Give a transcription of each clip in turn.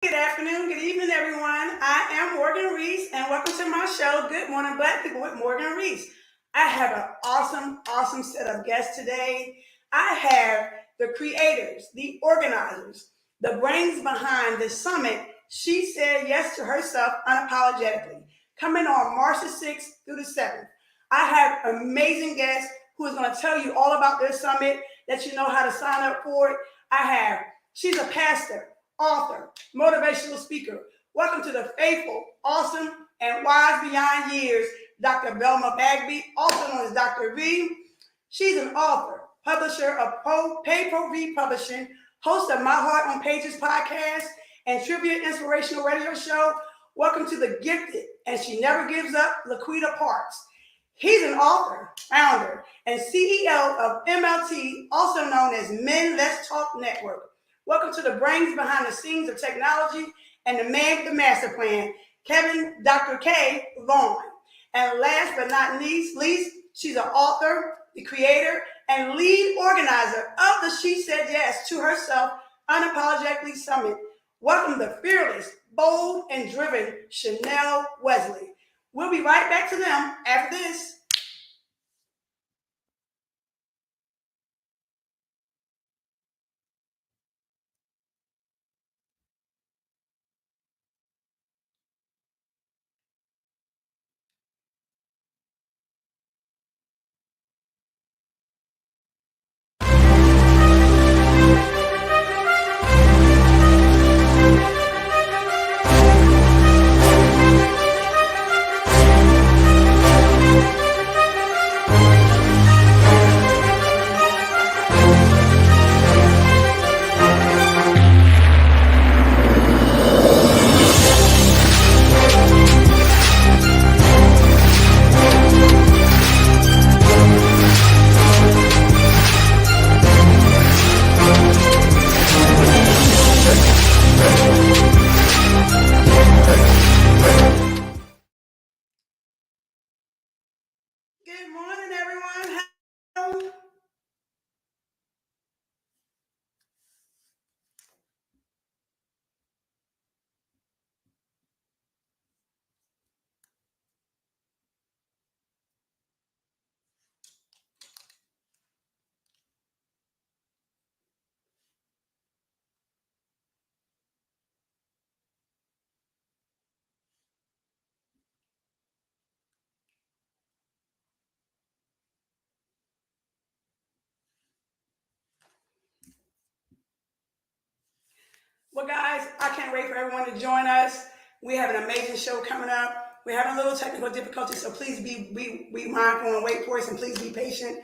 Good afternoon, good evening, everyone. I am Morgan Rees, and welcome to my show, Good Morning Black People with Morgan Rees. I have an awesome set of guests today. I have the creators, the organizers, the brains behind the summit. She said yes to herself unapologetically, coming on March the 6th through the 7th. I have amazing guests who is going to tell you all about this summit, let you know how to sign up for it. She's a pastor, author, motivational speaker. Welcome to the faithful, awesome, and wise beyond years, Dr. Velma Bagby, also known as Dr. V. She's an author, publisher of Pay Pro V Publishing, host of My Heart on Pages podcast, and tribute inspirational radio show. Welcome to the gifted, and she never gives up, Laquita Parks. He's an author, founder, and CEO of MLT, also known as Men Let's Talk Network. Welcome to the brains behind the scenes of technology and the man with the master plan, Kevin Dr. K. Vaughn. And last but not least, she's an author, the creator, and lead organizer of the She Said Yes to Herself Unapologetically Summit. Welcome the fearless, bold, and driven Chanel Wesley. We'll be right back to them after this. Good morning, everyone. Hello. Well, guys, I can't wait for everyone to join us. We have an amazing show coming up. We're having a little technical difficulty, so please be mindful and wait for us, and please be patient.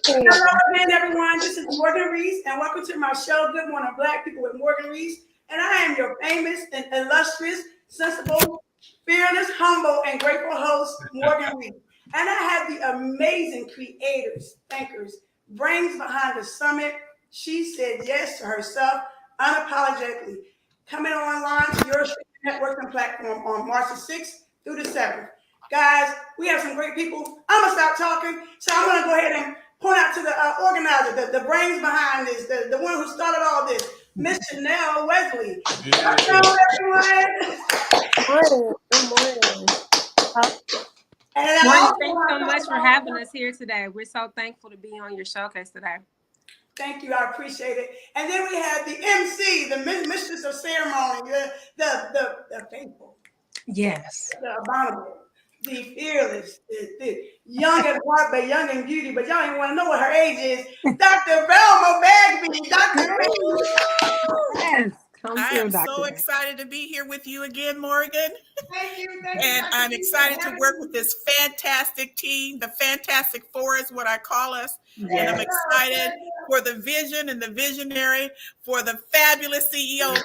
Hello again, everyone. This is Morgan Rees, and welcome to my show, Good Morning Black People with Morgan Rees. And I am your famous and illustrious, sensible, fearless, humble, and grateful host, Morgan Rees. And I have the amazing creators, thinkers, brains behind the summit. She said yes to herself unapologetically. Coming online to your networking platform on March the 6th through the 7th. Guys, we have some great people. I'm going to stop talking, so I'm going to go ahead and point out to the organizer, the brains behind this, the one who started all this, Miss Chanel Wesley. Yeah. Hello, everyone. Good morning. Morning. Thanks so much for having us here today. We're so thankful to be on your showcase today. Thank you. I appreciate it. And then we have the MC, the mistress of ceremony, the faithful. Yes. The abominable. The fearless, the young at heart, but young in beauty, but y'all ain't want to know what her age is. Dr. Velma Bagby, Dr. Yes. I am so excited to be here with you again, Morgan. Thank you. And I'm excited to work with this fantastic team. The Fantastic Four is what I call us. And I'm excited for the vision and the visionary, for the fabulous CEO of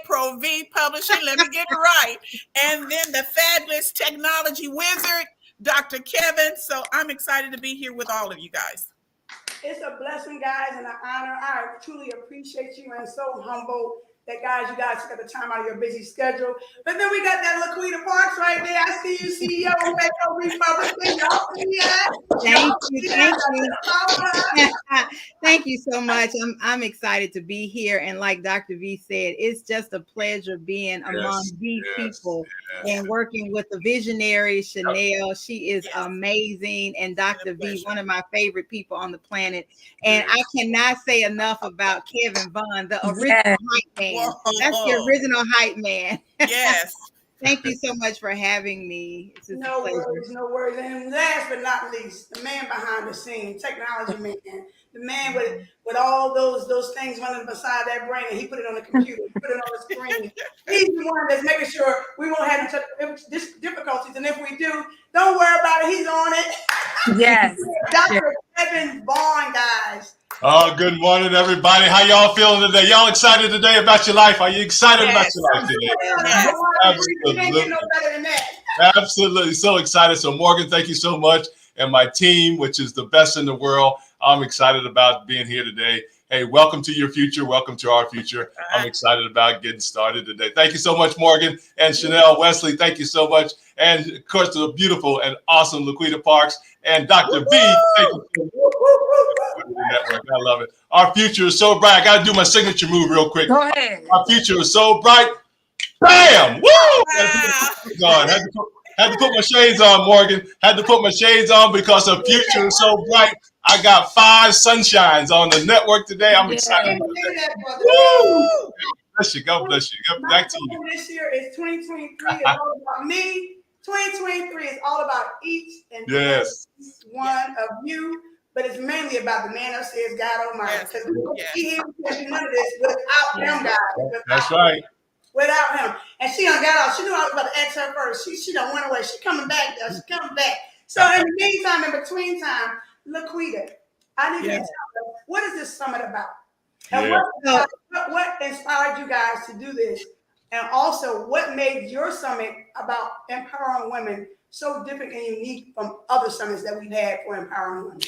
Pro V Publishing. Let me get it right. And then the fabulous technology wizard, Dr. Kevin. So I'm excited to be here with all of you guys. It's a blessing, guys, and an honor. I truly appreciate you and so humble that, guys, you guys took the time out of your busy schedule. But then we got that LaQuita Parks right there. I see you, CEO of Republican. Y'all see that? Thank you. Thank you so much. I'm excited to be here. And like Dr. V said, it's just a pleasure being among these people and working with the visionary Chanel. She is amazing. And Dr. V, one of my favorite people on the planet. And I cannot say enough about Kevin Vaughn, the original hype man. Whoa. That's the original hype man. Yes. Thank you so much for having me. No worries. And last but not least, the man behind the scenes, technology man, the man with all those things running beside that brain, and he put it on the computer, put it on the screen. He's the one that's making sure we won't have difficulties, and if we do, don't worry about it. He's on it. Yes. Dr. Kevin Vaughn, guys. Oh, good morning, everybody. How y'all feeling today? Y'all excited today about your life? Are you excited about your life today? Yes. Absolutely. No better than that. Absolutely. So excited. So, Morgan, thank you so much. And my team, which is the best in the world. I'm excited about being here today. Hey, welcome to your future. Welcome to our future. I'm excited about getting started today. Thank you so much, Morgan and Chanel Wesley. Thank you so much. And, of course, the beautiful and awesome LaQuita Parks and Dr. V. Thank you so much. Network. I love it. Our future is so bright. I got to do my signature move real quick. Go ahead. Our future is so bright. Bam! Woo! Wow. Had to put my shades on, Morgan. Had to put my shades on because the future is so bright. I got 5 sunshines on the network today. I'm excited about that. Woo! Bless you. God bless you. Back to you. This year is 2023. It's all about me. 2023 is all about each and every one of you. But it's mainly about the man upstairs, God Almighty. Because he can't do none of this without him, guys. That's right. Without him. And she done got off. She knew I was about to ask her first. She done went away. She coming back, though. She coming back. So in the meantime, in between time, LaQuita, I need you to tell us, what is this summit about? And what inspired you guys to do this? And also, what made your summit about empowering women so different and unique from other summits that we've had for empowering women?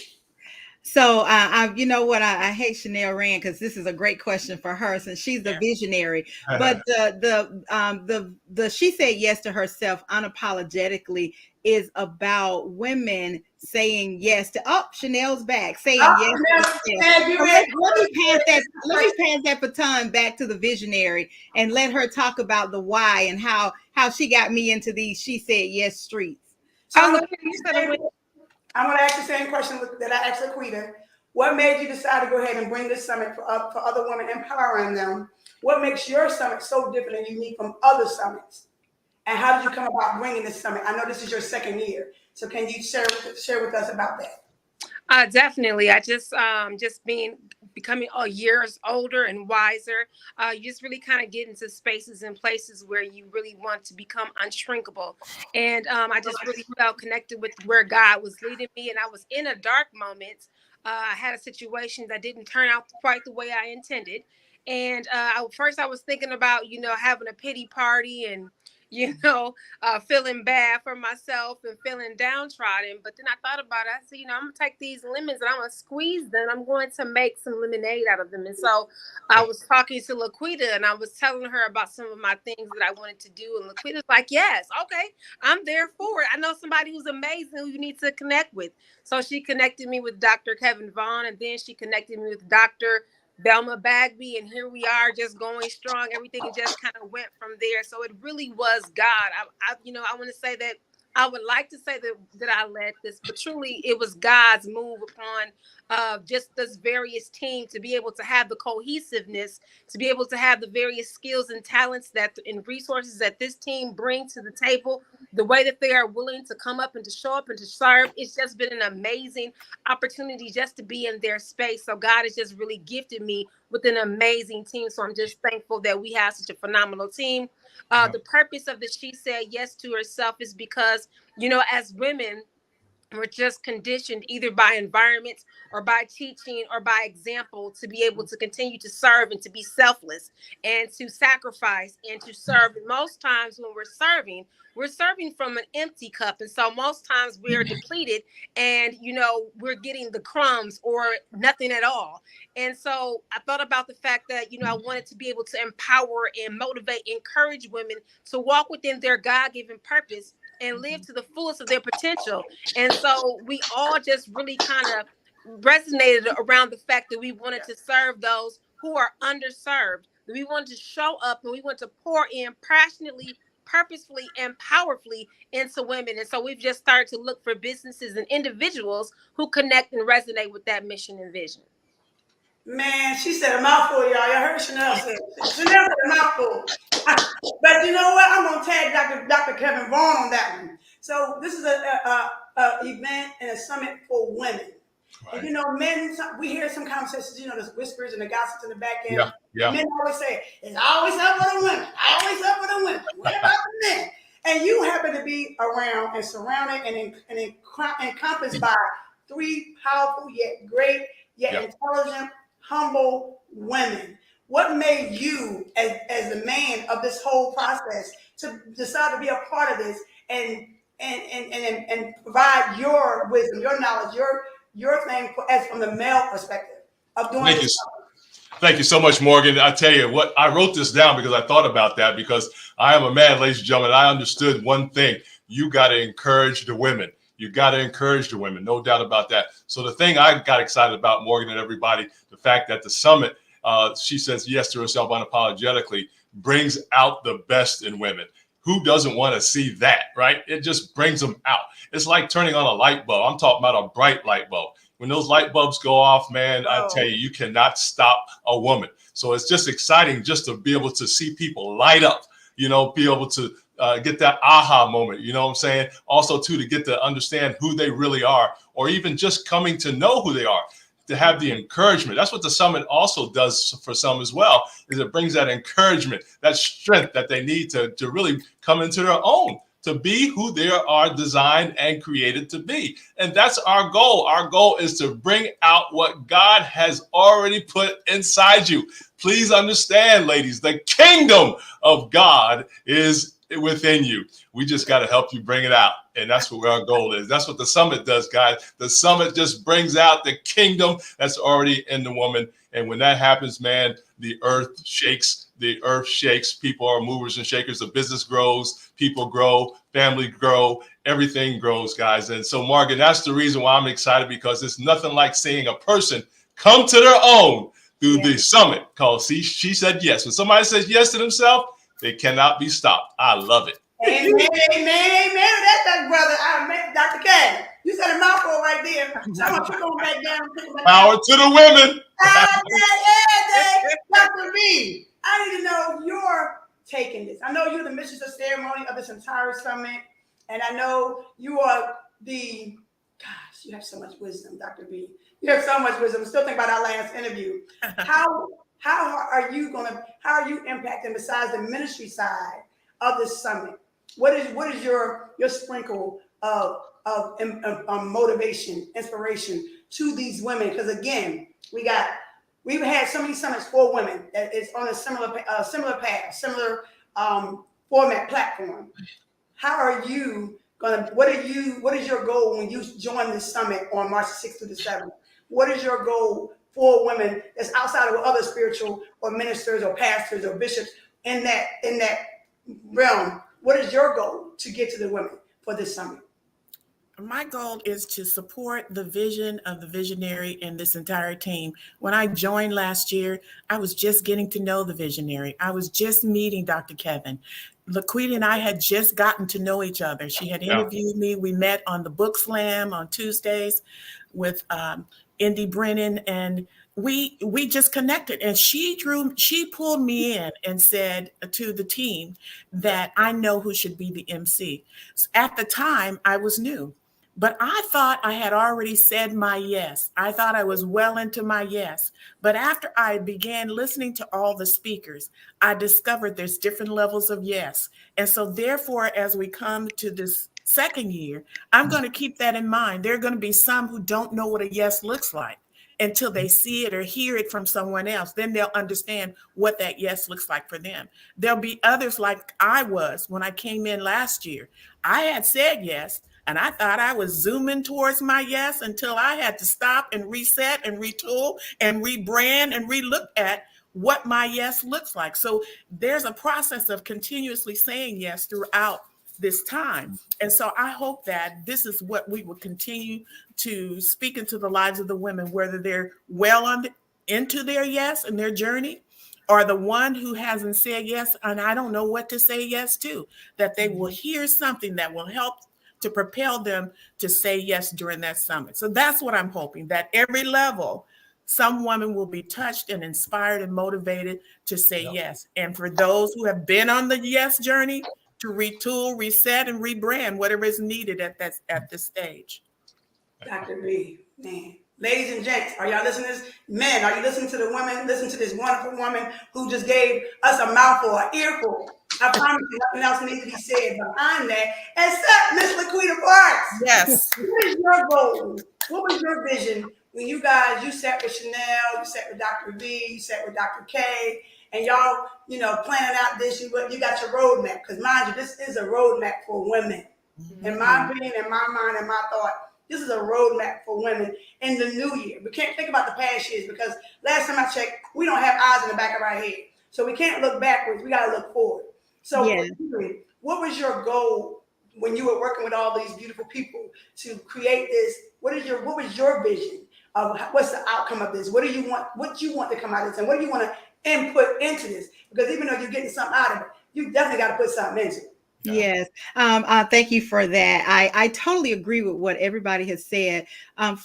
So you know what, I hate Chanel Rand because this is a great question for her since she's the visionary. But the she said yes to herself unapologetically is about women saying yes to Chanel's back, saying yes. Let me pass that baton back to the visionary and let her talk about the why and how she got me into these she said yes streets. I'm going to ask the same question that I asked LaQuita. What made you decide to go ahead and bring this summit for other women, empowering them? What makes your summit so different and unique from other summits? And how did you come about bringing this summit? I know this is your second year, so can you share with us about that? Definitely. I just becoming years older and wiser. You just really kind of get into spaces and places where you really want to become unshrinkable. And I just really felt connected with where God was leading me. And I was in a dark moment. I had a situation that didn't turn out quite the way I intended. And first I was thinking about, having a pity party and, feeling bad for myself and feeling downtrodden. But then I thought about it. I said, I'm going to take these lemons and I'm going to squeeze them. I'm going to make some lemonade out of them. And so I was talking to LaQuita and I was telling her about some of my things that I wanted to do. And LaQuita's like, yes, okay, I'm there for it. I know somebody who's amazing who you need to connect with. So she connected me with Dr. Kevin Vaughn, and then she connected me with Dr. Belma Bagby, and here we are just going strong. Everything just kind of went from there. So it really was God. I want to say that I would like to say that I led this, but truly it was God's move upon just this various team to be able to have the cohesiveness, to be able to have the various skills and talents and resources that this team brings to the table, the way that they are willing to come up and to show up and to serve. It's just been an amazing opportunity just to be in their space. So God has just really gifted me with an amazing team. So I'm just thankful that we have such a phenomenal team. The purpose of the She Said Yes to Herself is because, as women, we're just conditioned either by environments or by teaching or by example to be able to continue to serve and to be selfless and to sacrifice and to serve. And most times when we're serving from an empty cup. And so most times we're depleted and, we're getting the crumbs or nothing at all. And so I thought about the fact that, I wanted to be able to empower and motivate, encourage women to walk within their God-given purpose and live to the fullest of their potential. And so we all just really kind of resonated around the fact that we wanted to serve those who are underserved. That we wanted to show up and we want to pour in passionately, purposefully, and powerfully into women. And so we've just started to look for businesses and individuals who connect and resonate with that mission and vision. Man, she said a mouthful, y'all. Y'all heard Chanel say it. Chanel said a mouthful. But you know what? I'm going to tag Dr. Kevin Vaughn on that one. So this is a event and a summit for women. Right. And men, we hear some conversations, there's whispers and the gossips in the back end. Yeah. Men always say, it's always up for the women. Always up for the women. What about the men? And you happen to be around and surrounded and encompassed by three powerful yet great, yet intelligent, humble women. What made you, as the man of this whole process, to decide to be a part of this and provide your wisdom, your knowledge, your thing as from the male perspective of doing this? Thank you so much, Morgan. I tell you what, I wrote this down because I thought about that, because I am a man, ladies and gentlemen. I understood one thing: you got to encourage the women. You got to encourage the women, no doubt about that. So the thing I got excited about, Morgan and everybody, the fact that the summit, She Says Yes to Herself Unapologetically, brings out the best in women. Who doesn't want to see that, right? It just brings them out. It's like turning on a light bulb. I'm talking about a bright light bulb. When those light bulbs go off, man, I tell you, you cannot stop a woman. So it's just exciting just to be able to see people light up, be able to get that aha moment, you know what I'm saying? Also, too, to get to understand who they really are, or even just coming to know who they are, to have the encouragement. That's what the summit also does for some as well, is it brings that encouragement, that strength that they need to really come into their own, to be who they are designed and created to be. And that's our goal. Our goal is to bring out what God has already put inside you. Please understand, ladies, the kingdom of God is within you. We just got to help you bring it out. And that's what our goal is. That's what the summit does, guys. The summit just brings out the kingdom that's already in the woman. And when that happens, man, the earth shakes. The earth shakes. People are movers and shakers. The business grows. People grow. Family grow. Everything grows, guys. And so, Morgan, that's the reason why I'm excited, because it's nothing like seeing a person come to their own through the summit called She Said Yes. When somebody says yes to themselves, they cannot be stopped. I love it. Amen, amen. That's brother. Dr. K, you said a mouthful right there. So I'm going to trickle back down. Power to the women. Dr. B, I need to know your take in this. I know you're the mistress of ceremony of this entire summit. And I know you are you have so much wisdom, Dr. B. You have so much wisdom. I'm still thinking about our last interview. How are you impacting, besides the ministry side of this summit? What is your sprinkle of motivation, inspiration to these women? Because again, we've had so many summits for women that is on a similar path, similar format platform. How are you gonna? What is your goal when you join this summit on March 6th through the 7th? What is your goal for women that's outside of other spiritual or ministers or pastors or bishops in that realm? What is your goal to get to the women for this summit? My goal is to support the vision of the visionary and this entire team. When I joined last year, I was just getting to know the visionary. I was just meeting Dr. Kevin. Laquita and I had just gotten to know each other. She had interviewed me. We met on the Book Slam on Tuesdays with Indy Brennan, and we just connected. And she pulled me in and said to the team that I know who should be the MC. At the time, I was new. But I thought I had already said my yes. I thought I was well into my yes. But after I began listening to all the speakers, I discovered there's different levels of yes. And so therefore, as we come to this second year, I'm going to keep that in mind. There are going to be some who don't know what a yes looks like until they see it or hear it from someone else. Then they'll understand what that yes looks like for them. There'll be others like I was when I came in last year. I had said yes, and I thought I was zooming towards my yes until I had to stop and reset and retool and rebrand and relook at what my yes looks like. So there's a process of continuously saying yes throughout this time. And so I hope that this is what we will continue to speak into the lives of the women, whether they're well into their yes and their journey, or the one who hasn't said yes and I don't know what to say yes to, that they will hear something that will help to propel them to say yes during that summit. So that's what I'm hoping, that every level, some woman will be touched and inspired and motivated to say yes. And for those who have been on the yes journey, to retool, reset, and rebrand whatever is needed at this stage. Dr. Reed, man. Ladies and gents, are y'all listening to this? Men, are you listening to the woman? Listen to this wonderful woman who just gave us a mouthful, an earful. I promise you nothing else needs to be said behind that, except Miss Laquita Parks. Yes. What is your goal? What was your vision when you sat with Chanel, you sat with Dr. V, you sat with Dr. K, and y'all, planning out this, you got your roadmap. Because mind you, this is a roadmap for women. Mm-hmm. In my opinion, in my mind, in my thought, this is a roadmap for women in the new year. We can't think about the past years because last time I checked, we don't have eyes in the back of our head. So we can't look backwards. We got to look forward. So what was your goal when you were working with all these beautiful people to create this? What was your vision of what's the outcome of this? What do you want? What you want to come out of this? And what do you want to input into this? Because even though you're getting something out of it, you definitely got to put something into it. Yes. Thank you for that. I totally agree with what everybody has said.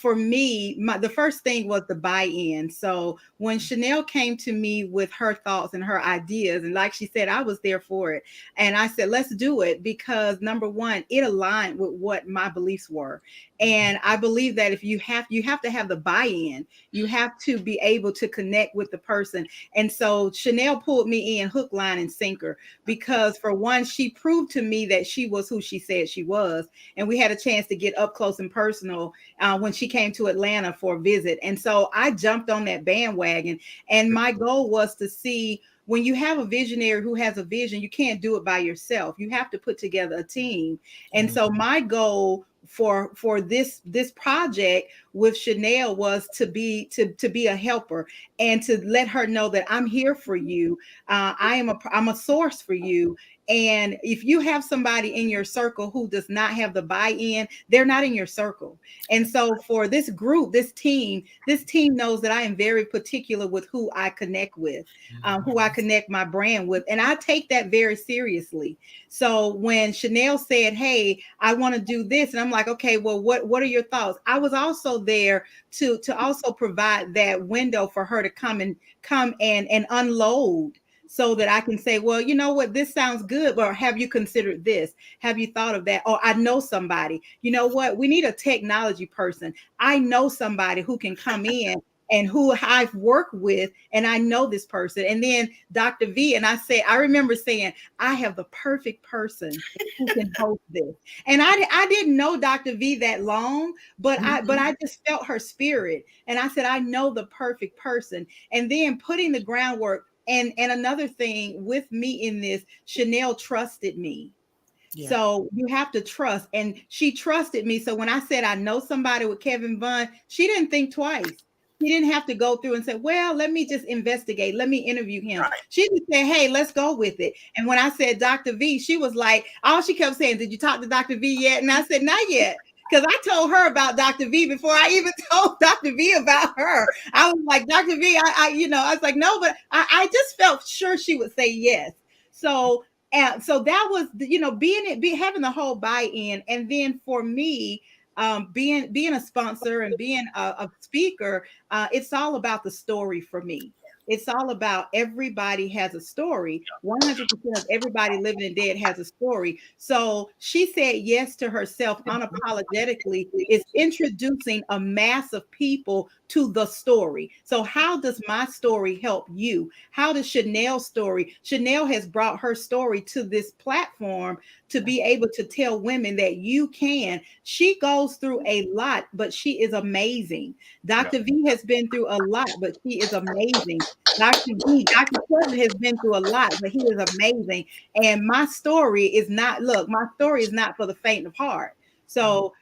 For me, the first thing was the buy-in. So when Chanel came to me with her thoughts and her ideas, and like she said, I was there for it. And I said, let's do it because number one, it aligned with what my beliefs were. And I believe that if you have to have the buy-in, you have to be able to connect with the person. And so Chanel pulled me in hook, line, and sinker because for one, she proved to me that she was who she said she was. And we had a chance to get up close and personal when she came to Atlanta for a visit. And so I jumped on that bandwagon. And my goal was to see when you have a visionary who has a vision, you can't do it by yourself. You have to put together a team. And so my goal for this project with Chanel was to be a helper and to let her know that I'm here for you. I'm a source for you. And if you have somebody in your circle who does not have the buy-in, they're not in your circle. And so for this group, this team knows that I am very particular with who I connect with, who I connect my brand with. And I take that very seriously. So when Chanel said, hey, I want to do this, and I'm like, okay, well, what are your thoughts? I was also there to also provide that window for her to come and unload so that I can say, well, you know what, this sounds good, but have you considered this? Have you thought of that? Or I know somebody, you know what, we need a technology person. I know somebody who can come in and who I've worked with, and I know this person. And then Dr. V, and I remember saying, I have the perfect person who can host this. And I didn't know Dr. V that long, but I just felt her spirit. And I said, I know the perfect person. And then putting the groundwork. And another thing with me in this, Chanel trusted me. Yeah. So you have to trust. And she trusted me. So when I said, I know somebody with Kevin Bunn, she didn't think twice. She didn't have to go through and say, well, let me just investigate. Let me interview him. Right. She just said, hey, let's go with it. And when I said Dr. V, she was like, all she kept saying, did you talk to Dr. V yet? And I said, not yet. Because I told her about Dr. V before I even told Dr. V about her. I was like, Dr. V, I was like, no, but I just felt sure she would say yes. So And so that was, having the whole buy-in. And then for me, being a sponsor and being a speaker, it's all about the story for me. It's all about everybody has a story. 100% of everybody living and dead has a story. So she said yes to herself unapologetically is introducing a mass of people to the story. So how does my story help you? How does Chanel's story? Chanel has brought her story to this platform to be able to tell women that you can. She goes through a lot, but she is amazing. Dr. V has been through a lot, but she is amazing. Dr. Kevin has been through a lot, but he is amazing. And my story is not for the faint of heart. So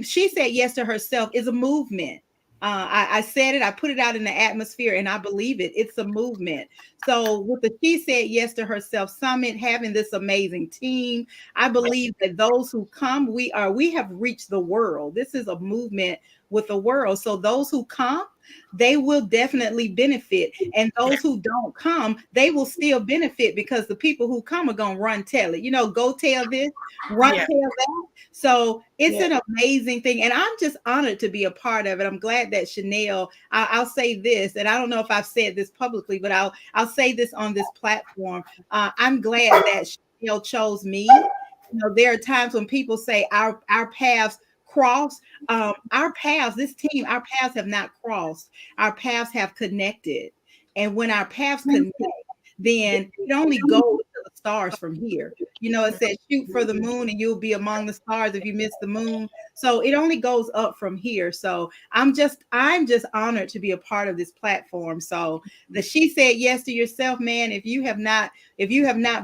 she said yes to herself is a movement. I said it, I put it out in the atmosphere, and I believe it. It's a movement. So with the She Said Yes to Herself Summit, having this amazing team, I believe that those who come, we have reached the world. This is a movement with the world. So those who come, they will definitely benefit. And those who don't come, they will still benefit, because the people who come are going to run tell it. Go tell this, run tell that. So it's an amazing thing. And I'm just honored to be a part of it. I'm glad that Chanel, I'll say this, and I don't know if I've said this publicly, but I'll say this on this platform. I'm glad that Chanel chose me. There are times when people say our paths cross. Our paths, this team, our paths have not crossed. Our paths have connected. And when our paths connect, then it only goes to the stars from here. It says shoot for the moon and you'll be among the stars if you miss the moon. So it only goes up from here. So I'm just honored to be a part of this platform. So the She Said Yes to Yourself, man, if you have not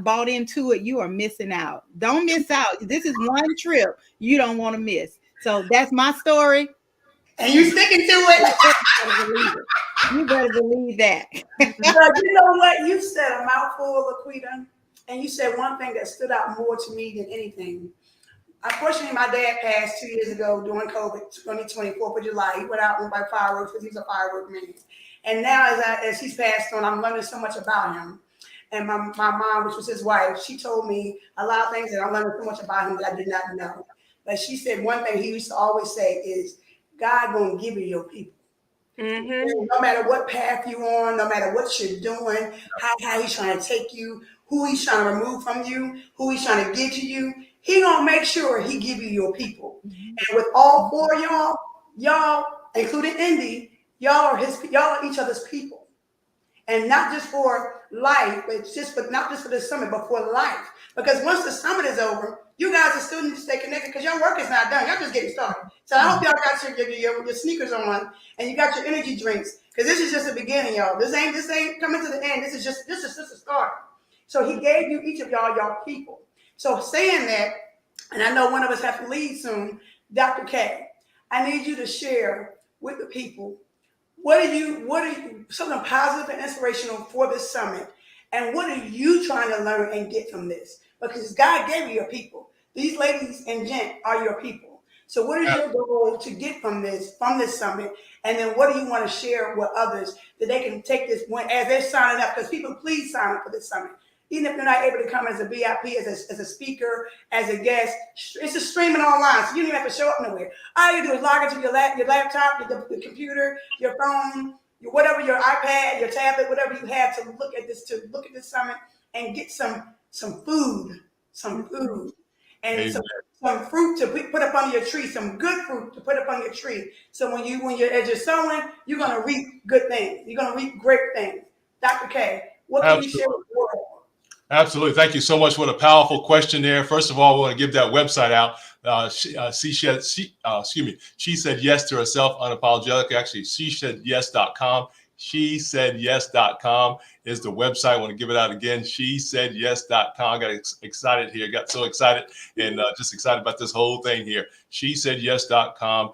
bought into it, you are missing out. Don't miss out. This is one trip you don't want to miss. So that's my story. And you sticking to it. You better believe that. But you know what? You said a mouthful, Laquita, and you said one thing that stood out more to me than anything. Unfortunately, my dad passed 2 years ago during COVID, 2020, 4th of July. He went out and by fireworks because he's a firework man. And now, as he's passed on, I'm learning so much about him. And my mom, which was his wife, she told me a lot of things that I'm learning so much about him that I did not know. But she said one thing he used to always say is, God gonna give you your people. Mm-hmm. No matter what path you're on, no matter what you're doing, how he's trying to take you, who he's trying to remove from you, who he's trying to get to you, he gonna make sure he give you your people. Mm-hmm. And with all four of y'all, including Indy, y'all are each other's people. And not just for life, but not just for the summit, but for life. Because once the summit is over, you guys are still need to stay connected because your work is not done. Y'all just getting started. So I hope y'all got your sneakers on and you got your energy drinks, because this is just the beginning, y'all. This ain't coming to the end. This is just a start. So he gave you each of y'all people. So saying that, and I know one of us have to leave soon, Dr. K, I need you to share with the people what are you something positive and inspirational for this summit, and what are you trying to learn and get from this? Because God gave you your people. These ladies and gent are your people. So what is your goal to get from this summit? And then what do you want to share with others that they can take this when, as they're signing up? Because people, please sign up for this summit. Even if you're not able to come as a VIP, as a speaker, as a guest, it's just streaming online. So you don't even have to show up nowhere. All you do is log into your laptop, your computer, your phone, whatever, your iPad, your tablet, whatever you have to look at this summit and get some food, and some fruit to put up under your tree, some good fruit to put up on your tree. So as you're sowing, you're gonna reap good things. You're gonna reap great things. Dr. K, what can you share with the world? Absolutely. Thank you so much. What a powerful question there. First of all, we want to give that website out. She said yes to herself unapologetically. Actually, SheSaidYes.com. SheSaidYes.com is the website. I want to give it out again. SheSaidYes.com. I got excited here. Got so excited and just excited about this whole thing here. SheSaidYes.com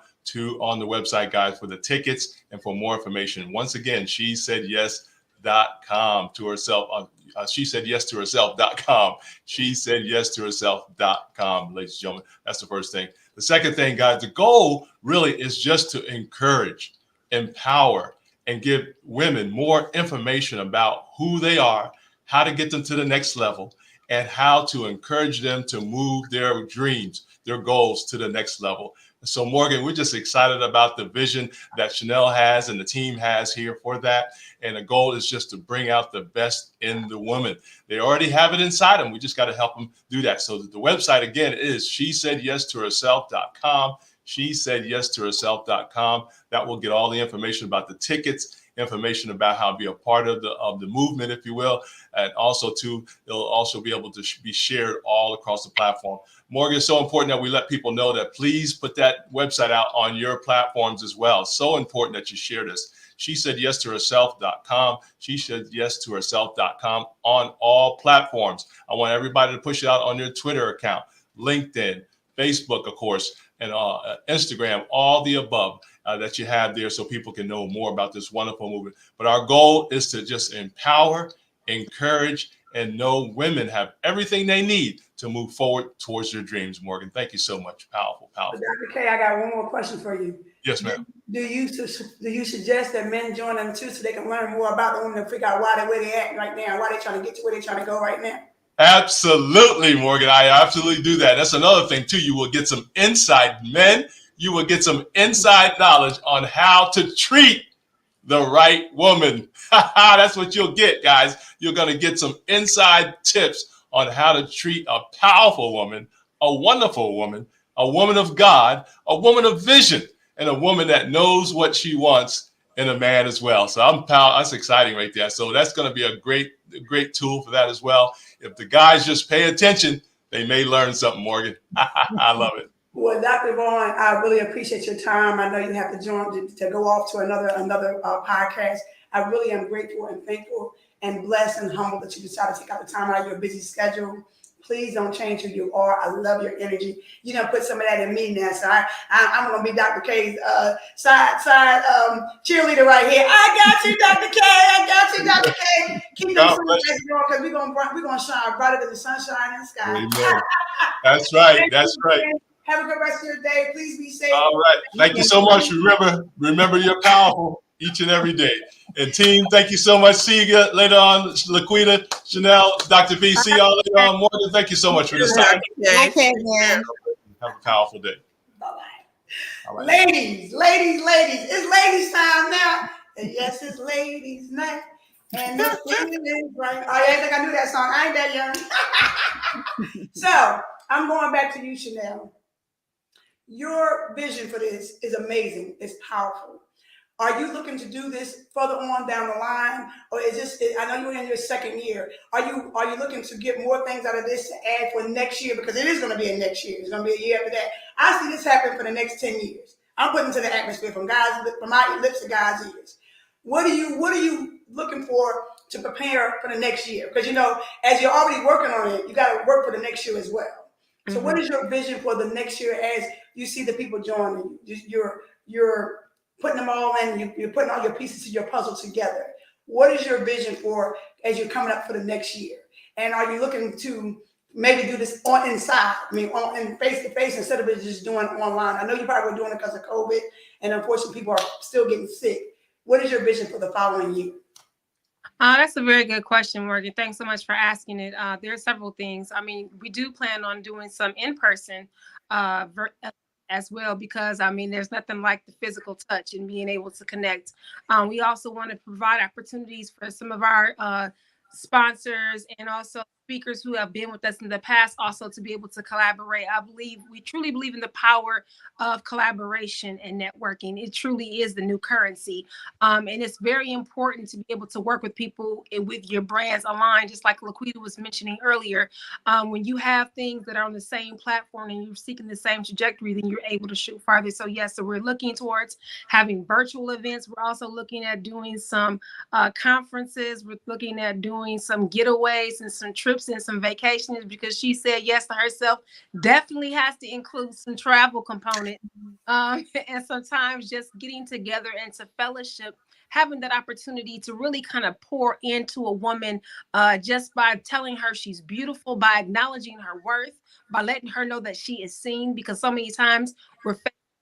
on the website, guys, for the tickets and for more information. Once again, SheSaidYes.com to herself. She said yes to herself.com. She said yes to herself.com, ladies and gentlemen. That's the first thing. The second thing, guys, the goal really is just to encourage, empower, and give women more information about who they are, how to get them to the next level, and how to encourage them to move their dreams, their goals to the next level. So Morgan, we're just excited about the vision that Chanel has and the team has here for that. And the goal is just to bring out the best in the woman. They already have it inside them. We just got to help them do that. So the website again is SheSaidYesToHerself.com. SheSaidYesToHerself.com. That will get all the information about the tickets, information about how to be a part of the movement, if you will, and also too, it'll also be able to be shared all across the platform. Morgan, it's so important that we let people know that please put that website out on your platforms as well. So important that you share this. SheSaidYesToHerself.com. SheSaidYesToHerself.com on all platforms. I want everybody to push it out on your Twitter account, LinkedIn, Facebook, of course, and Instagram, all the above that you have there so people can know more about this wonderful movement. But our goal is to just empower, encourage, and know women have everything they need to move forward towards their dreams. Morgan, thank you so much. Powerful, powerful. Dr. K, I got one more question for you. Yes, ma'am. Do you suggest that men join them too so they can learn more about the women and figure out where they're at right now, why they're trying to get to where they're trying to go right now? Absolutely, Morgan. I absolutely do that. That's another thing too. You will get some inside men. You will get some inside knowledge on how to treat the right woman. That's what you'll get, guys. You're going to get some inside tips on how to treat a powerful woman, a wonderful woman, a woman of God, a woman of vision, and a woman that knows what she wants in a man as well. So that's exciting right there. So that's going to be a great tool for that as well. If the guys just pay attention, they may learn something, Morgan. I love it. Well, Dr. Vaughn, I really appreciate your time. I know you have to join to go off to another podcast. I really am grateful and thankful and blessed and humbled that you decided to take out the time out of your busy schedule. Please don't change who you are. I love your energy. You know, put some of that in me now. So I'm going to be Dr. K's side cheerleader right here. I got you, Dr. K. I got you, Dr. K. Keep them sunlights going because we're going to shine brighter than the sunshine in the sky. Amen. That's right. That's right. Have a good rest of your day. Please be safe. All right. Thank you so much. Remember you're powerful each and every day. And team, thank you so much. See you later on, Laquita, Chanel, Dr. V. See y'all later on. Morgan, thank you so much for this time. Okay, man. Have a powerful day. Bye-bye. Right. Ladies. It's ladies' time now. And yes, it's ladies' night. And the feeling is right. Oh, yeah, I think I knew that song. I ain't that young. So I'm going back to you, Chanel. Your vision for this is amazing. It's powerful. Are you looking to do this further on down the line, or is this? I know you're in your second year. Are you looking to get more things out of this to add for next year? Because it is going to be a next year. It's going to be a year after that. I see this happen for the next 10 years. I'm putting into the atmosphere from my lips to guys' ears. What are you looking for to prepare for the next year? Because you know, as you're already working on it, you got to work for the next year as well. So, what is your vision for the next year as you see the people joining you? You're putting them all in, you're putting all your pieces of your puzzle together. What is your vision for as you're coming up for the next year? And are you looking to maybe do this inside? I mean, in face-to-face instead of just doing online? I know you probably were doing it because of COVID, and unfortunately, people are still getting sick. What is your vision for the following year? That's a very good question, Morgan. Thanks so much for asking it. There are several things. I mean, we do plan on doing some in-person as well, because I mean, there's nothing like the physical touch and being able to connect. We also want to provide opportunities for some of our sponsors and also speakers who have been with us in the past also to be able to collaborate. We truly believe in the power of collaboration and networking. It truly is the new currency. And it's very important to be able to work with people and with your brands aligned, just like Laquita was mentioning earlier. When you have things that are on the same platform and you're seeking the same trajectory, then you're able to shoot farther. So yes, so we're looking towards having virtual events. We're also looking at doing some conferences. We're looking at doing some getaways and some trips and some vacations, because she said yes to herself definitely has to include some travel component, and sometimes just getting together and to fellowship, having that opportunity to really kind of pour into a woman just by telling her she's beautiful, by acknowledging her worth, by letting her know that she is seen, because so many times we're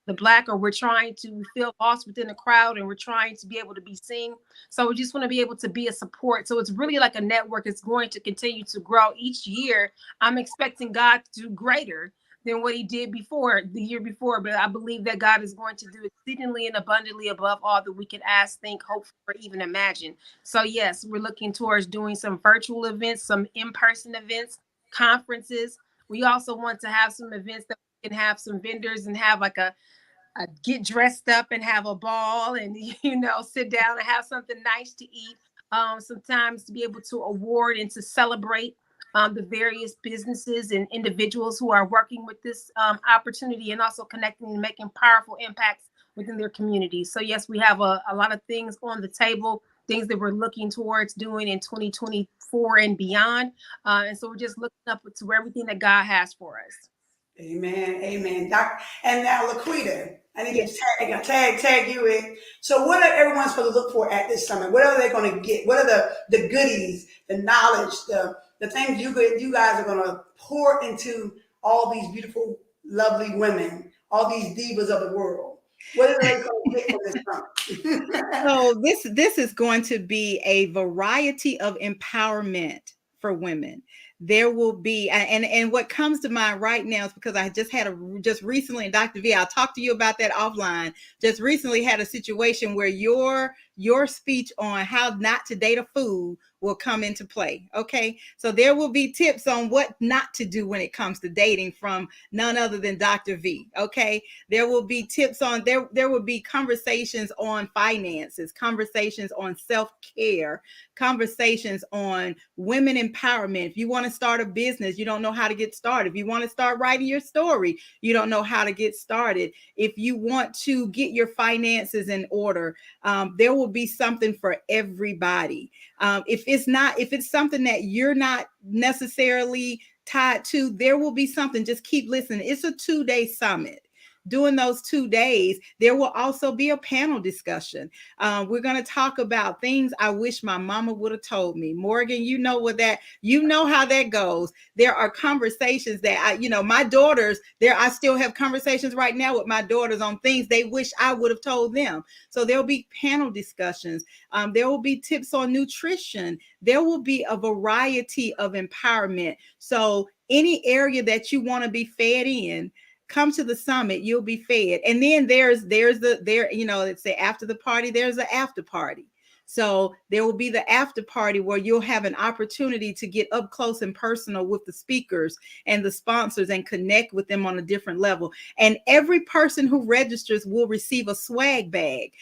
the Black, or we're trying to feel lost within the crowd, and we're trying to be able to be seen. So we just want to be able to be a support. So it's really like a network. It's going to continue to grow each year. I'm expecting God to do greater than what he did before, the year before. But I believe that God is going to do exceedingly and abundantly above all that we can ask, think, hope, or even imagine. So yes, we're looking towards doing some virtual events, some in-person events, conferences. We also want to have some events that we can have some vendors and have like a get dressed up and have a ball and sit down and have something nice to eat. Sometimes to be able to award and to celebrate the various businesses and individuals who are working with this opportunity, and also connecting and making powerful impacts within their communities. So yes, we have a lot of things on the table, things that we're looking towards doing in 2024 and beyond. And so we're just looking up to everything that God has for us. Amen. Amen. And now, Laquita, I need Yes. to tag you in. So what are everyone supposed to look for at this summit? What are they going to get? What are the goodies, the knowledge, the things you guys are going to pour into all these beautiful, lovely women, all these divas of the world? What are they going to get from this summit? So this is going to be a variety of empowerment for women. There will be, and what comes to mind right now is because I just recently, and Dr. V, I'll talk to you about that offline. Just recently had a situation where your speech on how not to date a fool will come into play. Okay. So there will be tips on what not to do when it comes to dating from none other than Dr. V. Okay. There will be tips on, there will be conversations on finances, conversations on self-care, conversations on women empowerment. If you want to start a business, you don't know how to get started. If you want to start writing your story, you don't know how to get started. If you want to get your finances in order, there will be something for everybody. If it's something that you're not necessarily tied to, there will be something. Just keep listening. It's a 2-day summit. During those 2 days, there will also be a panel discussion. We're going to talk about things I wish my mama would have told me. Morgan, you know how that goes. There are conversations that my daughters, I still have conversations right now with my daughters on things they wish I would have told them. So there'll be panel discussions. There will be tips on nutrition. There will be a variety of empowerment. So any area that you want to be fed in, come to the summit, you'll be fed. And then it's the after the party, there's an after party. So there will be the after party where you'll have an opportunity to get up close and personal with the speakers and the sponsors and connect with them on a different level. And every person who registers will receive a swag bag.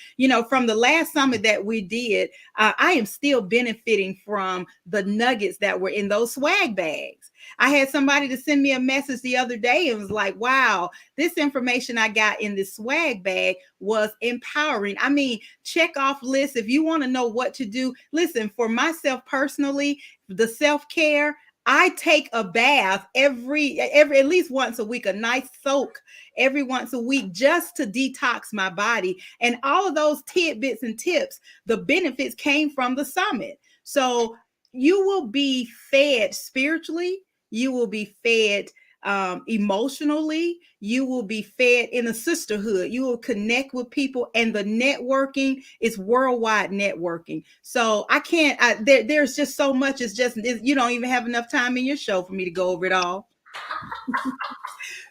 From the last summit that we did, I am still benefiting from the nuggets that were in those swag bags. I had somebody to send me a message the other day and was like, wow, this information I got in this swag bag was empowering. I mean, check off lists. If you want to know what to do, listen, for myself personally, the self-care, I take a bath every at least once a week, a nice soak every once a week, just to detox my body. And all of those tidbits and tips, the benefits came from the summit. So you will be fed spiritually. You will be fed emotionally. You will be fed in a sisterhood. You will connect with people, and the networking is worldwide networking. So there's just so much. You don't even have enough time in your show for me to go over it all.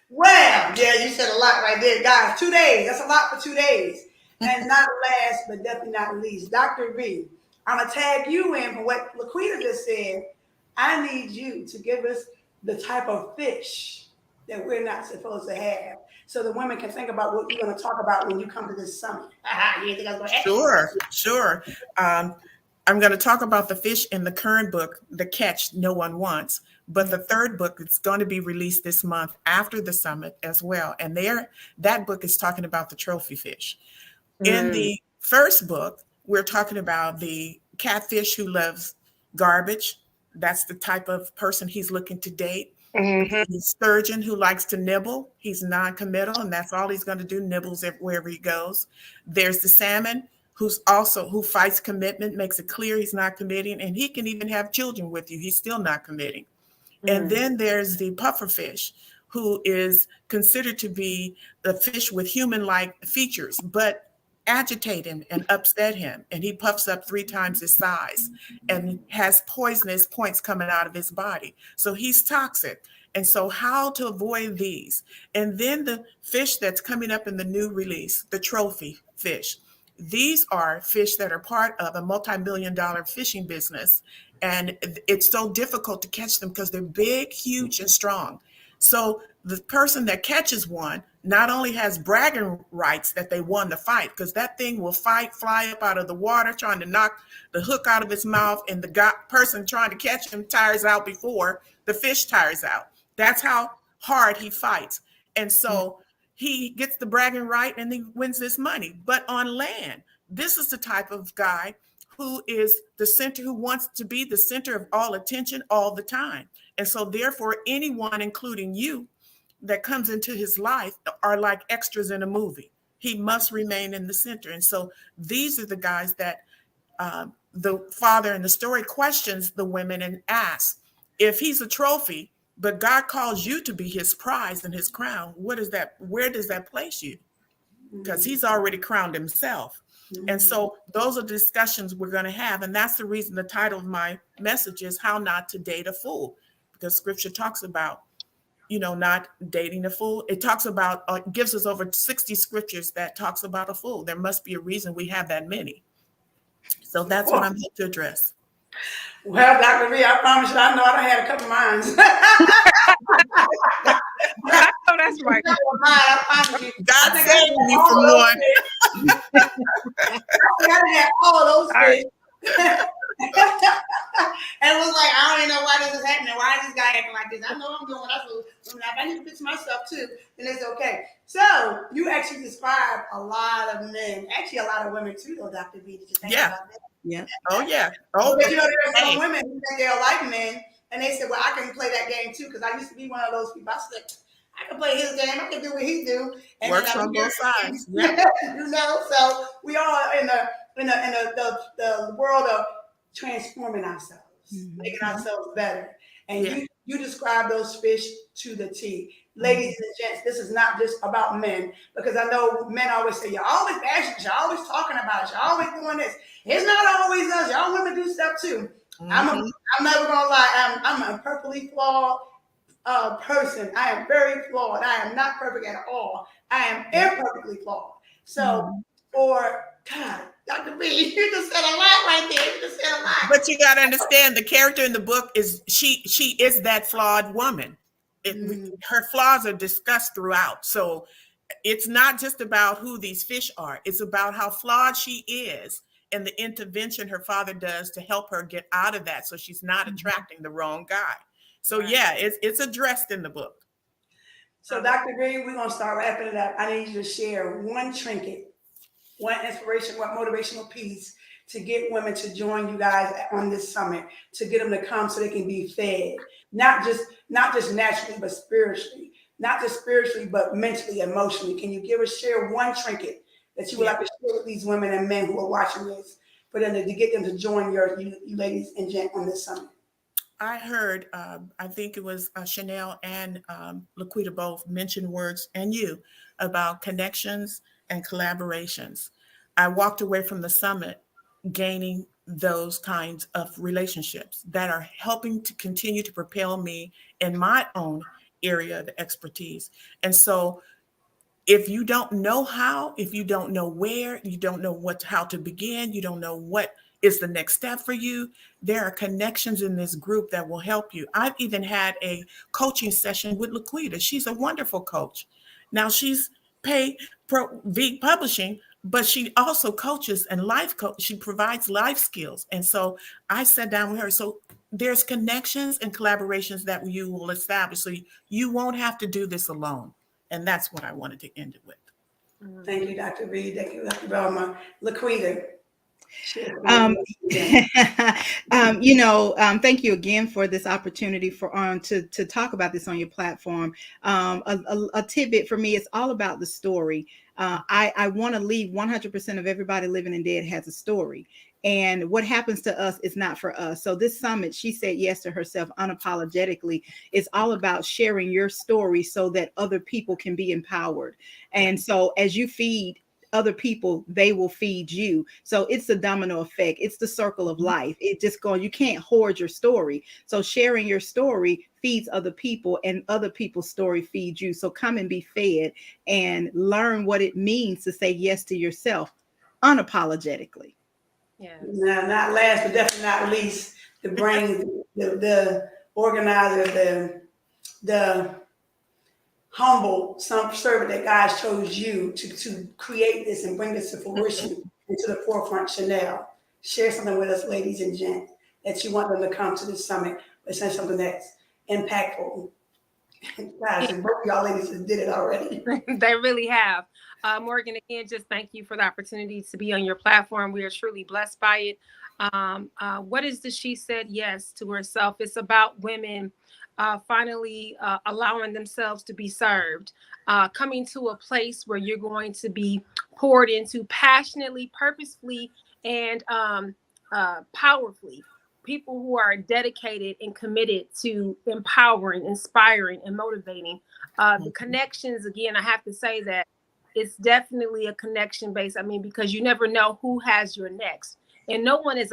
Well, yeah, you said a lot right there, guys. 2 days. That's a lot for 2 days. And not last, but definitely not least, Dr. V, I'm going to tag you in for what Laquita just said. I need you to give us the type of fish that we're not supposed to have, so the women can think about what you're going to talk about when you come to this summit. You think I was going to ask? Sure. I'm going to talk about the fish in the current book, The Catch No One Wants. But the third book is going to be released this month after the summit as well. And that book is talking about the trophy fish. In the first book, we're talking about the catfish who loves garbage. That's the type of person he's looking to date. Mm-hmm. The sturgeon who likes to nibble. He's non-committal, and that's all he's going to do, nibbles wherever he goes. There's the salmon who fights commitment, makes it clear he's not committing, and he can even have children with you. He's still not committing. And then there's the pufferfish, who is considered to be the fish with human-like features, but agitate him and upset him, and he puffs up 3 times his size and has poisonous points coming out of his body. So he's toxic. And so how to avoid these? And then the fish that's coming up in the new release, the trophy fish. These are fish that are part of a multi-million-dollar fishing business. And it's so difficult to catch them because they're big, huge, and strong. So the person that catches one not only has bragging rights that they won the fight, because that thing will fly up out of the water trying to knock the hook out of its mouth, and the person trying to catch him tires out before the fish tires out. That's how hard he fights. And so he gets the bragging right and he wins this money. But on land, this is the type of guy who is the center, who wants to be the center of all attention all the time. And so therefore, anyone, including you, that comes into his life are like extras in a movie. He must remain in the center. And so these are the guys that the father in the story questions the women and asks, if he's a trophy, but God calls you to be his prize and his crown, what is that? Where does that place you? Because he's already crowned himself. And so those are the discussions we're going to have. And that's the reason the title of my message is How Not to Date a Fool, because scripture talks about, not dating a fool. It talks about, gives us over 60 scriptures that talks about a fool. There must be a reason we have that many. So that's what I'm here to address. Well, Dr. Rees, I promise you, I know I done had a couple minds. I know that's right. God saved me from one. I had all those things. And it was like, I don't even know why this is happening. Why is this guy acting like this? I know I'm doing what I'm doing. If I need to fix myself too, then it's okay. So you actually describe a lot of men, actually a lot of women too, though, Dr. B. Did you think about that? Yeah. Oh, yeah. Oh, but there are some women who think they're like men, and they said, well, I can play that game too, because I used to be one of those people. I said, I can play his game. I can do what he do. And works on both sides. Yeah. So we are in the world of transforming ourselves, making ourselves better. And you describe those fish to the T. Ladies and gents, this is not just about men, because I know men always say, you're always passionate, you're always talking about it, you're always doing this. It's not always us. Y'all women do stuff too. I'm never gonna lie, I'm a perfectly flawed person. I am very flawed. I am not perfect at all. I am imperfectly flawed. So for God, Dr. B, you just said a lot right there. You just said a lot. But you got to understand, the character in the book is she is that flawed woman. Her flaws are discussed throughout. So it's not just about who these fish are. It's about how flawed she is and the intervention her father does to help her get out of that, so she's not attracting the wrong guy. So yeah, it's addressed in the book. So Dr. Green, we're gonna start wrapping it up. I need you to share one trinket, one inspiration, one motivational piece to get women to join you guys on this summit, to get them to come so they can be fed, not just naturally, but spiritually, not just spiritually, but mentally, emotionally. Can you share one trinket that you would like to share with these women and men who are watching this, for them to get them to join you ladies and gent on this summit? I heard, I think it was Chanel and Laquita both mentioned words, and you, about connections and collaborations. I walked away from the summit gaining those kinds of relationships that are helping to continue to propel me in my own area of expertise. And so if you don't know how, if you don't know where, you don't know how to begin, you don't know what is the next step for you, there are connections in this group that will help you. I've even had a coaching session with Laquita. She's a wonderful coach. Now she's paid V Publishing, but she also coaches and life coach. She provides life skills. And so I sat down with her. So there's connections and collaborations that you will establish. So you won't have to do this alone. And that's what I wanted to end it with. Thank you, Dr. Reed. Thank you, Dr. Belma. Laquita. Um, thank you again for this opportunity for to talk about this on your platform. A tidbit for me, it's all about the story. I want to leave 100% of everybody living and dead has a story. And what happens to us is not for us. So this summit, she said yes to herself unapologetically, is all about sharing your story so that other people can be empowered. And so as you feed other people, they will feed you. So it's a domino effect. It's the circle of life. It just goes, you can't hoard your story. So sharing your story feeds other people, and other people's story feeds you. So come and be fed and learn what it means to say yes to yourself unapologetically. Yes. Now, not last, but definitely not least, the brain, the organizer, the humble servant that God chose you to create this and bring this to fruition into the forefront. Chanel, share something with us, ladies and gents, that you want them to come to this summit, but say something that's impactful. Guys, and both y'all ladies just did it already. They really have. Morgan, again, just thank you for the opportunity to be on your platform. We are truly blessed by it. What is the She Said Yes to Herself? It's about women finally allowing themselves to be served, coming to a place where you're going to be poured into passionately, purposefully, and powerfully. People who are dedicated and committed to empowering, inspiring, and motivating. The connections, again, I have to say that it's definitely a connection base. I mean, because you never know who has your next, and no one is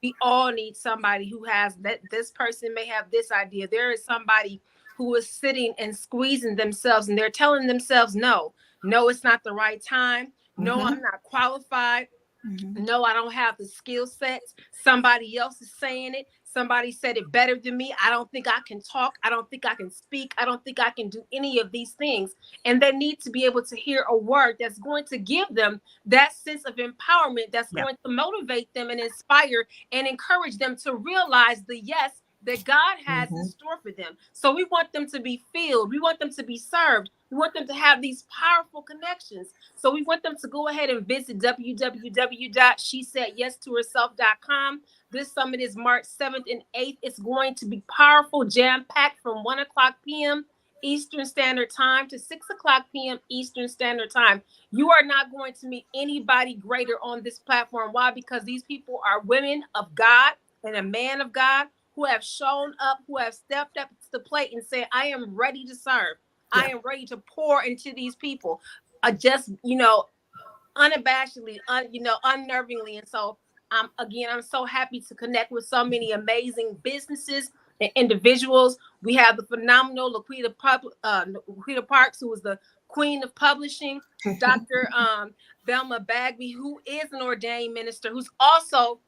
we all need somebody who has that. This person may have this idea. There is somebody who is sitting and squeezing themselves, and they're telling themselves, no, it's not the right time. No, I'm not qualified. No, I don't have the skill sets. Somebody else is saying it. Somebody said it better than me. I don't think I can talk. I don't think I can speak. I don't think I can do any of these things. And they need to be able to hear a word that's going to give them that sense of empowerment, that's going to motivate them and inspire and encourage them to realize the yes that God has in store for them. So we want them to be filled. We want them to be served. We want them to have these powerful connections. So we want them to go ahead and visit www.shesaidyes2herself.com. This summit is March 7th and 8th. It's going to be powerful, jam-packed from 1 o'clock p.m. Eastern Standard Time to 6 o'clock p.m. Eastern Standard Time. You are not going to meet anybody greater on this platform. Why? Because these people are women of God and a man of God who have shown up, who have stepped up to the plate and said, I am ready to serve. I am ready to pour into these people. Just, unabashedly, unnervingly. And so, I'm so happy to connect with so many amazing businesses and individuals. We have the phenomenal Laquita Parks, who is the queen of publishing, Dr. Velma Bagby, who is an ordained minister, who's also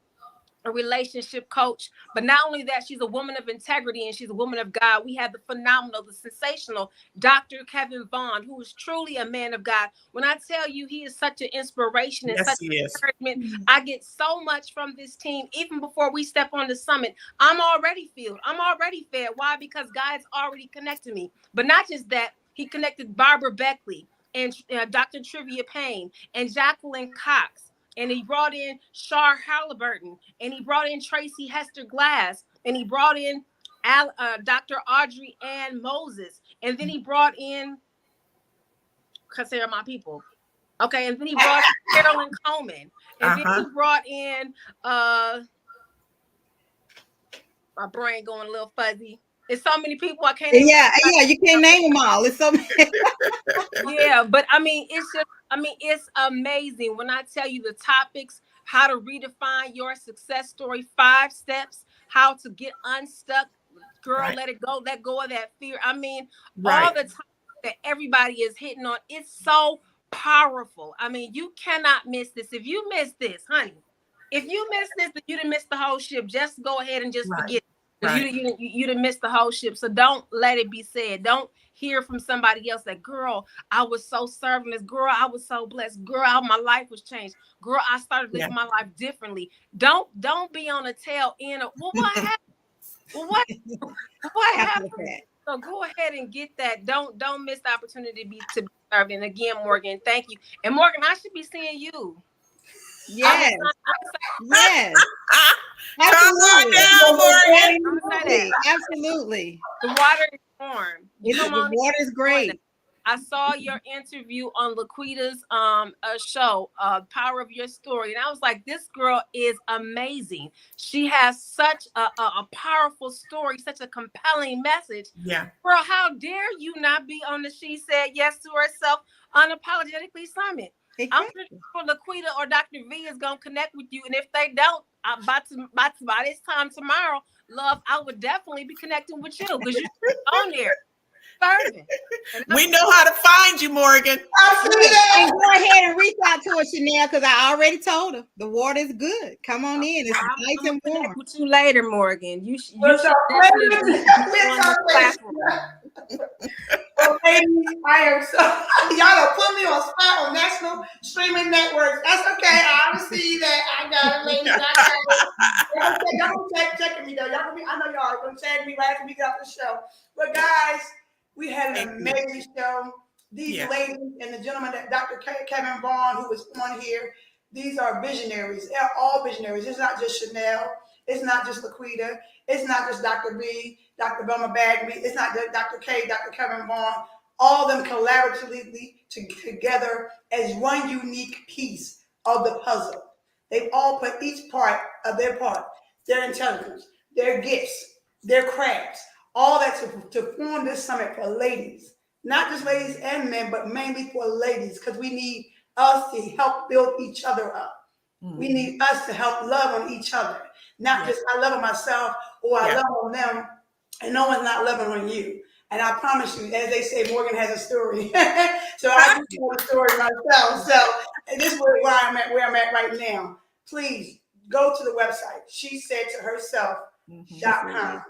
a relationship coach. But not only that, she's a woman of integrity and she's a woman of God. We have the phenomenal, the sensational Dr. Kevin Vaughn, who is truly a man of God. When I tell you he is such an inspiration and such an encouragement, I get so much from this team. Even before we step on the summit, I'm already filled. I'm already fed. Why? Because God's already connected me. But not just that, he connected Barbara Beckley and Dr. Trivia Payne and Jacqueline Cox. And he brought in Shar Halliburton, and he brought in Tracy Hester Glass, and he brought in Dr. Audrey Ann Moses, and then he brought in, because they're my people. Okay, and then he brought in Carolyn Coleman, and then he brought in, my brain going a little fuzzy. It's so many people I can't. Yeah, you can't name them all. It's so many. Yeah, but it's amazing when I tell you the topics, how to redefine your success story, 5 steps, how to get unstuck, girl, let it go, let go of that fear. All the time that everybody is hitting on, it's so powerful. You cannot miss this. If you miss this, honey, if you miss this, then you didn't miss the whole ship. Just go ahead and just forget it. You didn't miss the whole ship. So don't let it be said. Don't hear from somebody else that, girl, I was so serving this. Girl, I was so blessed. Girl, my life was changed. Girl, I started living my life differently. Don't be on the tail end of, well, what happened? Well, what happened? So go ahead and get that. Don't miss the opportunity to be served. And again, Morgan, thank you. And Morgan, I should be seeing you. Yes. Yes. Come on down, Morgan. Absolutely. Absolutely. The water is warm. The water's great. I saw your interview on Laquita's show, Power of Your Story, and I was like, this girl is amazing. She has such a powerful story, such a compelling message. Yeah. Girl, how dare you not be on the She Said Yes to Herself Unapologetically Summit? Exactly. I'm pretty sure Laquita or Dr. V is going to connect with you, and if they don't, by this time tomorrow, love, I would definitely be connecting with you because you're on there. We know how to find you, Morgan. And go ahead and reach out to her, Chanel, because I already told her the water is good. Come on in. It's nice and warm. With you later, Morgan. You should Well, definitely ladies, I am so y'all don't put me on spot on national streaming networks. That's okay. I see that. I got it, ladies. I got it. Y'all checking me though. I know y'all are gonna tag me right after we get off the show. But guys, we had an amazing show. These ladies and the gentleman that Dr. Kevin Vaughn, who was on here, these are visionaries. They're all visionaries. It's not just Chanel. It's not just Laquita. It's not just Dr. B, Dr. Velma Bagby. It's not just Dr. K, Dr. Kevin Vaughn. All of them collaboratively together as one unique piece of the puzzle. They've all put each part of their part, their intelligence, their gifts, their crafts, all that to form this summit for ladies. Not just ladies and men, but mainly for ladies, because we need us to help build each other up. Mm-hmm. We need us to help love on each other. Not just I love on myself or I love on them, and no one's not loving on you. And I promise you, as they say, Morgan has a story. So I do have a story myself. So and this is where I'm at right now. Please go to the website. She said to herself.com.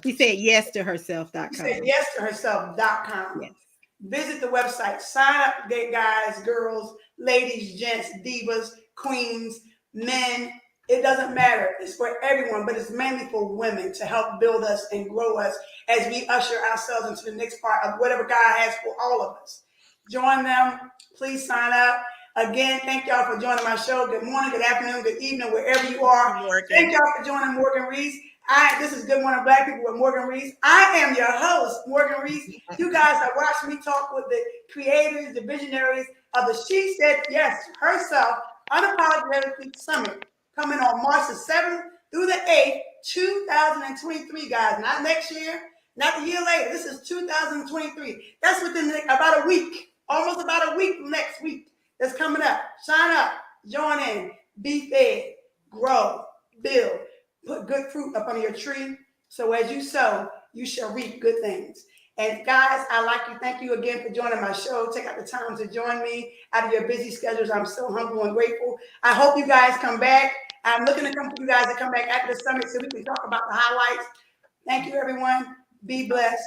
She said yes to herself.com. She said yes to herself.com. Yes. Visit the website. Sign up, guys, girls, ladies, gents, divas, queens, men. It doesn't matter. It's for everyone, but it's mainly for women to help build us and grow us as we usher ourselves into the next part of whatever God has for all of us. Join them. Please sign up. Again, thank y'all for joining my show. Good morning, good afternoon, good evening, wherever you are. Thank y'all for joining Morgan Rees. This is Good Morning Black People with Morgan Rees. I am your host, Morgan Rees. You guys have watched me talk with the creators, the visionaries of the She Said Yes Herself Unapologetically Summit, coming on March the 7th through the 8th, 2023, guys. Not next year, not the year later. This is 2023. That's within about a week, almost about a week from next week. That's coming up. Sign up, join in, be fed, grow, build. Put good fruit up on your tree. So as you sow, you shall reap good things. And guys, thank you again for joining my show. Take out the time to join me out of your busy schedules. I'm so humble and grateful. I hope you guys come back. I'm looking to come for you guys to come back after the summit so we can talk about the highlights. Thank you, everyone. Be blessed.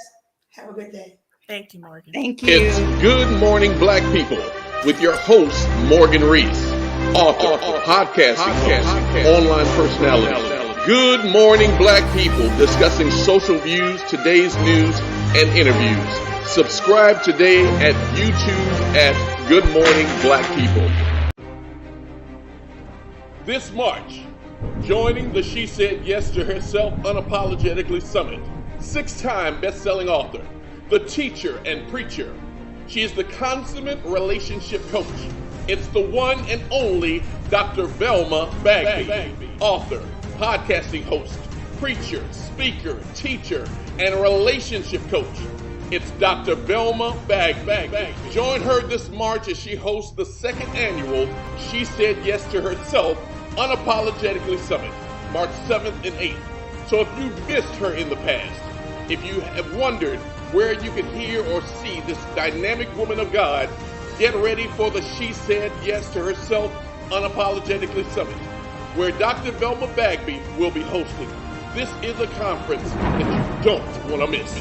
Have a good day. Thank you, Morgan. Thank you. It's Good Morning Black People with your host, Morgan Rees, author, podcasting, online personality. Good Morning Black People, discussing social views, today's news, and interviews. Subscribe today at YouTube at Good Morning Black People. This March, joining the She Said Yes to Herself Unapologetically Summit, 6-time best-selling author, the teacher and preacher. She is the consummate relationship coach. It's the one and only Dr. Velma Bagby, author, podcasting host, preacher, speaker, teacher, and relationship coach. It's Dr. Velma Bagby. Join her this March as she hosts the 2nd annual She Said Yes to Herself Unapologetically Summit, March 7th and 8th. So if you've missed her in the past, if you have wondered where you can hear or see this dynamic woman of God, get ready for the She Said Yes to Herself Unapologetically Summit, where Dr. Velma Bagby will be hosting. This is a conference that you don't want to miss.